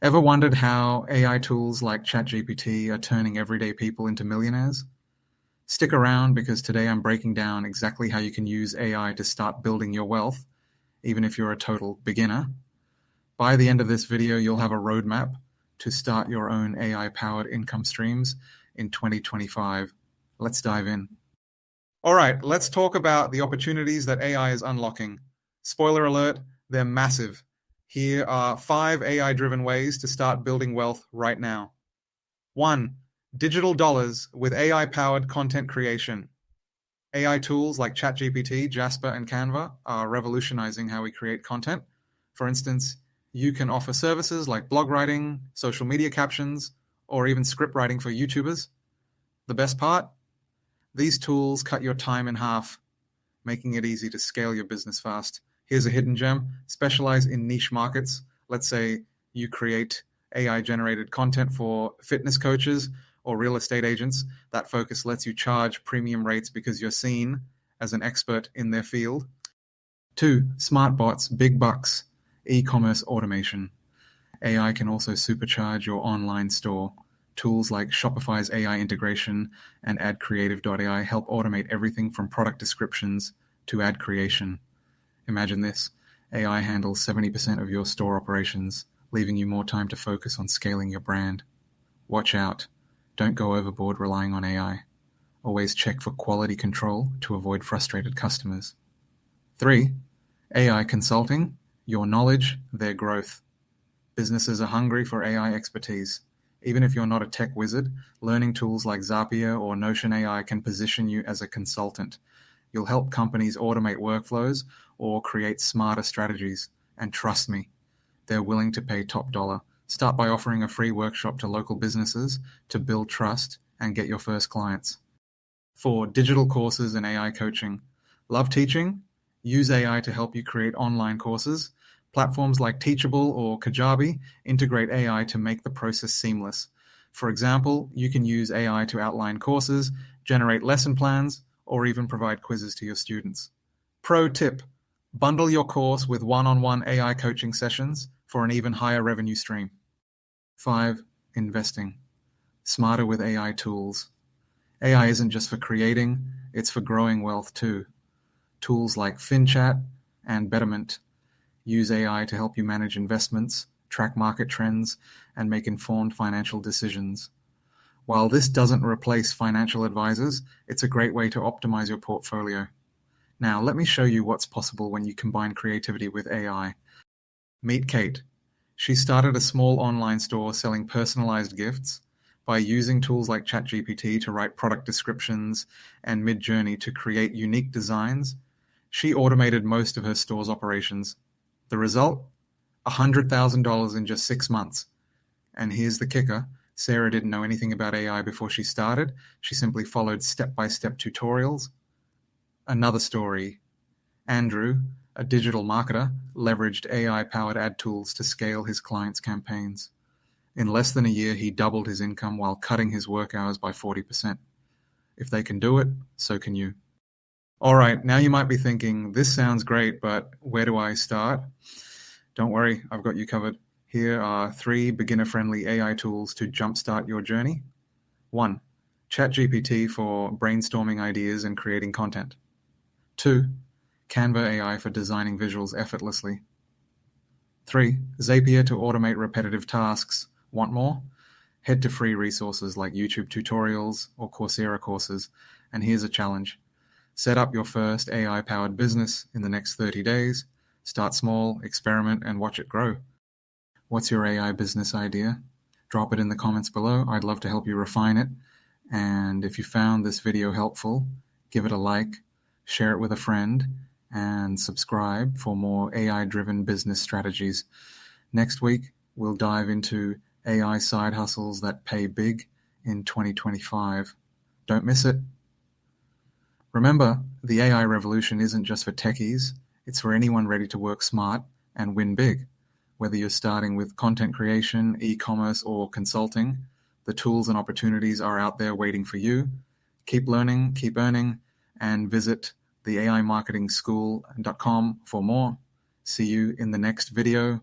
Ever wondered how AI tools like ChatGPT are turning everyday people into millionaires? Stick around because today I'm breaking down exactly how you can use AI to start building your wealth, even if you're a total beginner. By the end of this video, you'll have a roadmap to start your own AI-powered income streams in 2025. Let's dive in. All right, let's talk about the opportunities that AI is unlocking. Spoiler alert, they're massive. Here are 5 AI-driven ways to start building wealth right now. 1. Digital dollars with AI-powered content creation. AI tools like ChatGPT, Jasper, and Canva are revolutionizing how we create content. For instance, you can offer services like blog writing, social media captions, or even script writing for YouTubers. The best part? These tools cut your time in half, making it easy to scale your business fast. Here's a hidden gem. Specialize in niche markets. Let's say you create AI-generated content for fitness coaches or real estate agents. That focus lets you charge premium rates because you're seen as an expert in their field. 2. Smart bots, big bucks. E-commerce automation. AI can also supercharge your online store. Tools like Shopify's AI integration and AdCreative.ai help automate everything from product descriptions to ad creation. Imagine this. AI handles 70% of your store operations, leaving you more time to focus on scaling your brand. Watch out. Don't go overboard relying on AI. Always check for quality control to avoid frustrated customers. 3. AI consulting. Your knowledge, their growth. Businesses are hungry for AI expertise. Even if you're not a tech wizard, learning tools like Zapier or Notion AI can position you as a consultant. You'll help companies automate workflows or create smarter strategies. And trust me, they're willing to pay top dollar. Start by offering a free workshop to local businesses to build trust and get your first clients. 4. Digital courses and AI coaching. Love teaching? Use AI to help you create online courses. Platforms like Teachable or Kajabi integrate AI to make the process seamless. For example, you can use AI to outline courses, generate lesson plans, or even provide quizzes to your students. Pro tip: bundle your course with one-on-one AI coaching sessions for an even higher revenue stream. 5. Investing. Smarter with AI tools. AI isn't just for creating, it's for growing wealth too. Tools like FinChat and Betterment use AI to help you manage investments, track market trends, and make informed financial decisions. While this doesn't replace financial advisors, it's a great way to optimize your portfolio. Now, let me show you what's possible when you combine creativity with AI. Meet Kate. She started a small online store selling personalized gifts. By using tools like ChatGPT to write product descriptions and Midjourney to create unique designs, she automated most of her store's operations. The result? $100,000 in just 6 months. And here's the kicker. Sarah didn't know anything about AI before she started. She simply followed step-by-step tutorials. Another story. Andrew, a digital marketer, leveraged AI-powered ad tools to scale his clients' campaigns. In less than a year, he doubled his income while cutting his work hours by 40%. If they can do it, so can you. All right, now you might be thinking, this sounds great, but where do I start? Don't worry, I've got you covered. Here are 3 beginner-friendly AI tools to jumpstart your journey. 1. ChatGPT for brainstorming ideas and creating content. 2. Canva AI for designing visuals effortlessly. 3. Zapier to automate repetitive tasks. Want more? Head to free resources like YouTube tutorials or Coursera courses, and here's a challenge. Set up your first AI-powered business in the next 30 days. Start small, experiment, and watch it grow. What's your AI business idea? Drop it in the comments below. I'd love to help you refine it. And if you found this video helpful, give it a like, share it with a friend, and subscribe for more AI-driven business strategies. Next week, we'll dive into AI side hustles that pay big in 2025. Don't miss it. Remember, the AI revolution isn't just for techies, it's for anyone ready to work smart and win big. Whether you're starting with content creation, e-commerce, or consulting, the tools and opportunities are out there waiting for you. Keep learning, keep earning, and visit theaimarketingschool.com for more. See you in the next video.